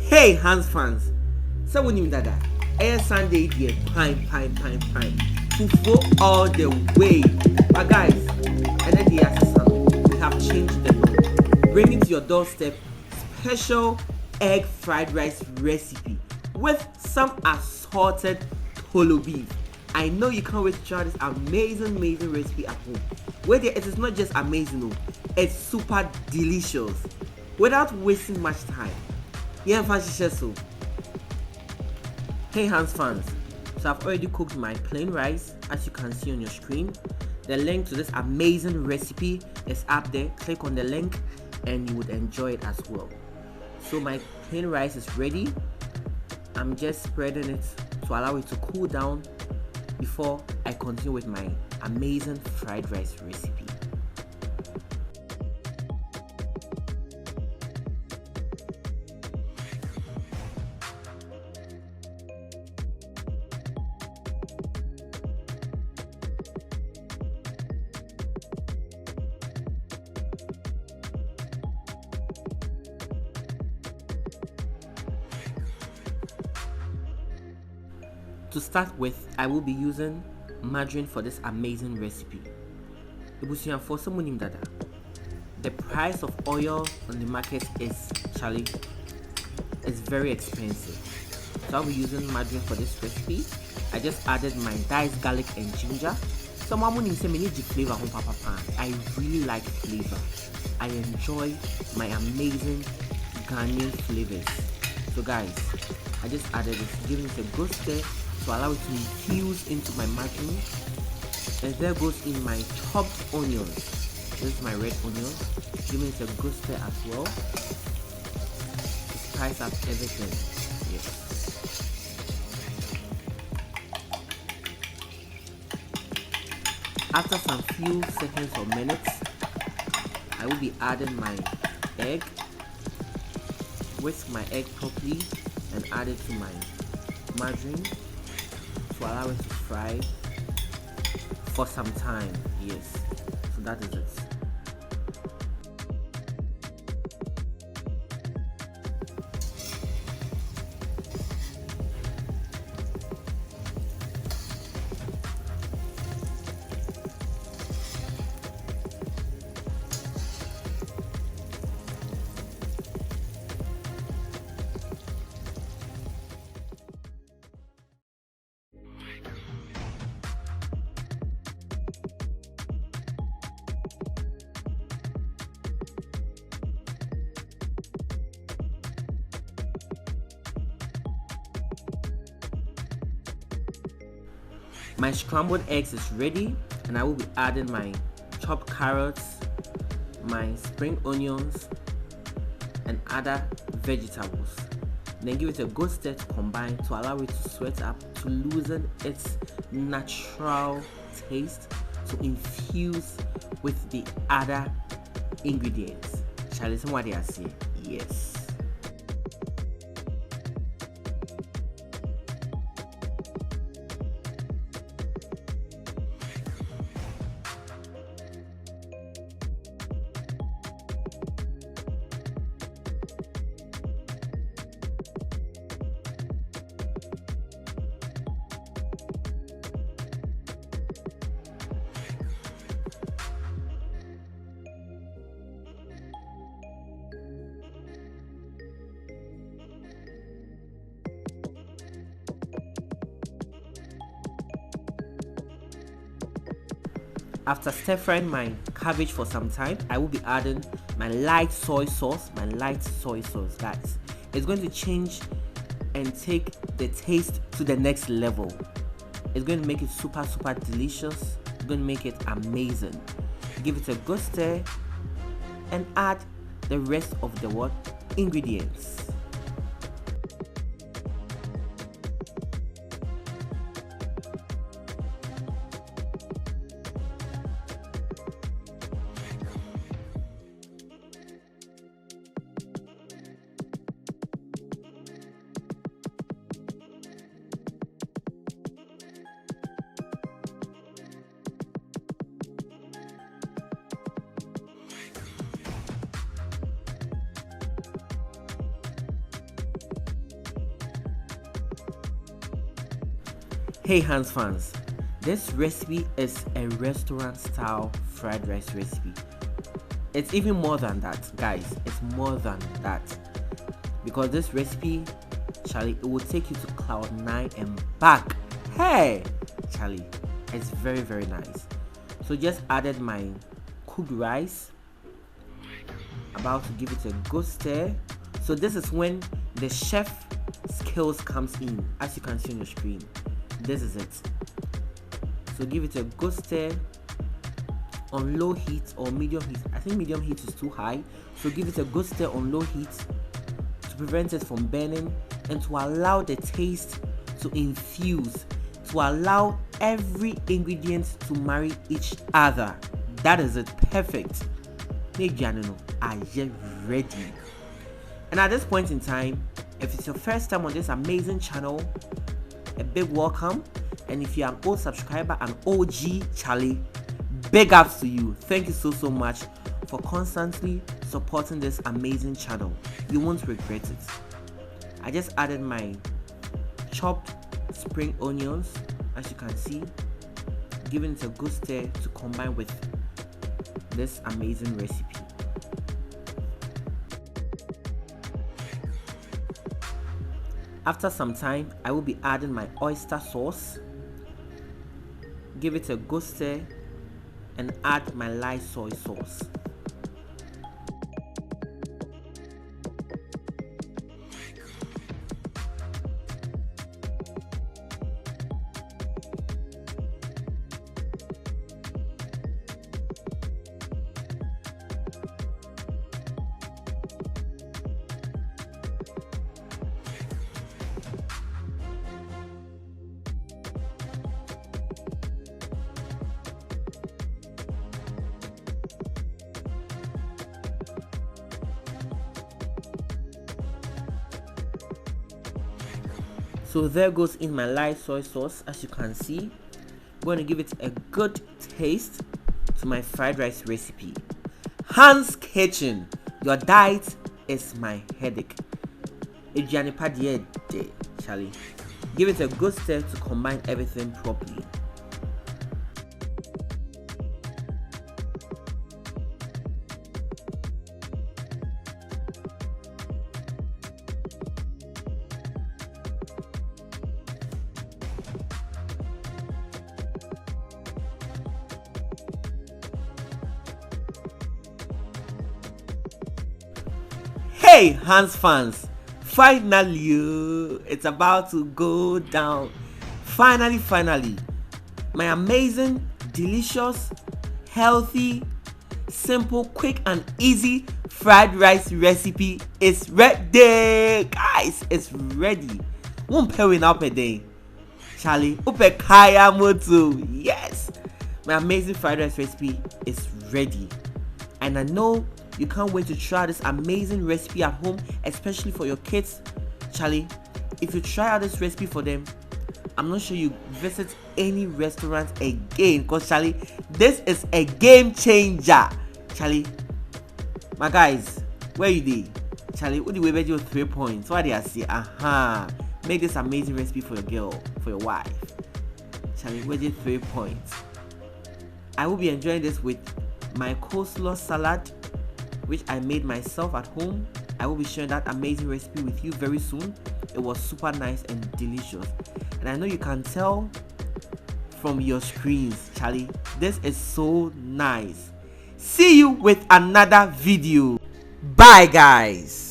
Hey Hans fans, so when you dada, air Sunday dear, pine. Fufu all the way. But guys, energy we have changed the norm, bringing to your doorstep special egg fried rice recipe with some assorted polo beef. I know you can't wait to try this amazing recipe at home. Wait, it is not just amazing, it's super delicious. Without wasting much time, yeah, fancy so. Hey Hans fans, so I've already cooked my plain rice as you can see on your screen. The link to this amazing recipe is up there. Click on the link and you would enjoy it as well. So my plain rice is ready. I'm just spreading it to allow it to cool down before I continue with my amazing fried rice recipe. To start with, I will be using margarine for this amazing recipe. For someone dada, the price of oil on the market is very expensive. So I'll be using margarine for this recipe. I just added my diced garlic and ginger. Someone will say me need the flavor on papa pan. I really like flavor. I enjoy my amazing Ghanaian flavors. So guys, I just added this, giving it a good stir to allow it to infuse into my margarine. And there goes in my chopped onions. This is my red onions, giving it a good stir as well to spice up everything. Yes. After some few seconds or minutes, I will be adding my egg. Whisk my egg properly and add it to my margarine to allow it to fry for some time. Yes, so that is it. My scrambled eggs is ready, and I will be adding my chopped carrots, my spring onions, and other vegetables. Then give it a good stir to combine to allow it to sweat up, to loosen its natural taste, to infuse with the other ingredients. Shall I listen what they are saying? Yes. After stir frying my cabbage for some time, I will be adding my light soy sauce. Guys, it's going to change and take the taste to the next level. It's going to make it super delicious. It's going to make it amazing. Give it a good stir and add the rest of the ingredients. Hey Hans fans, this recipe is a restaurant style fried rice recipe. It's even more than that, guys. It's more than that, because this recipe, Charlie, it will take you to cloud 9 and back. Hey Charlie, it's very, very nice. So just added my cooked rice, about to give it a good stir. So this is when the chef skills comes in, as you can see on your screen. This is it. So give it a good stir on low heat or medium heat. I think medium heat is too high, so give it a good stir on low heat to prevent it from burning and to allow the taste to infuse, to allow every ingredient to marry each other. That is it. Perfect. Are you ready? And at this point in time, if it's your first time on this amazing channel, a big welcome. And if you're an old subscriber, an OG, Charlie, big ups to you. Thank you so much for constantly supporting this amazing channel. You won't regret it. I just added my chopped spring onions, as you can see, giving it a good stir to combine with this amazing recipe. After some time, I will be adding my oyster sauce. Give it a good stir and add my light soy sauce. So there goes in my light soy sauce, as you can see. I'm going to give it a good taste to my fried rice recipe. Hans Kitchen, your diet is my headache. Charlie. Give it a good stir to combine everything properly. Hey Hans fans, finally it's about to go down. Finally, my amazing, delicious, healthy, simple, quick and easy fried rice recipe is ready. Guys, it's ready. Won't pay up a day. Charlie, upe kaya motu. Yes, my amazing fried rice recipe is ready, and I know you can't wait to try this amazing recipe at home, especially for your kids. Charlie, if you try out this recipe for them, I'm not sure you visit any restaurant again, because Charlie, this is a game changer. Charlie, my guys, where you dey? Charlie, what do we bet you 3 points? Why they say, make this amazing recipe for your girl, for your wife. Charlie, where did 3 points? I will be enjoying this with my coleslaw salad, which I made myself at home. I will be sharing that amazing recipe with you very soon. It was super nice and delicious, and I know you can tell from your screens, Charlie, this is so nice. See you with another video. Bye guys.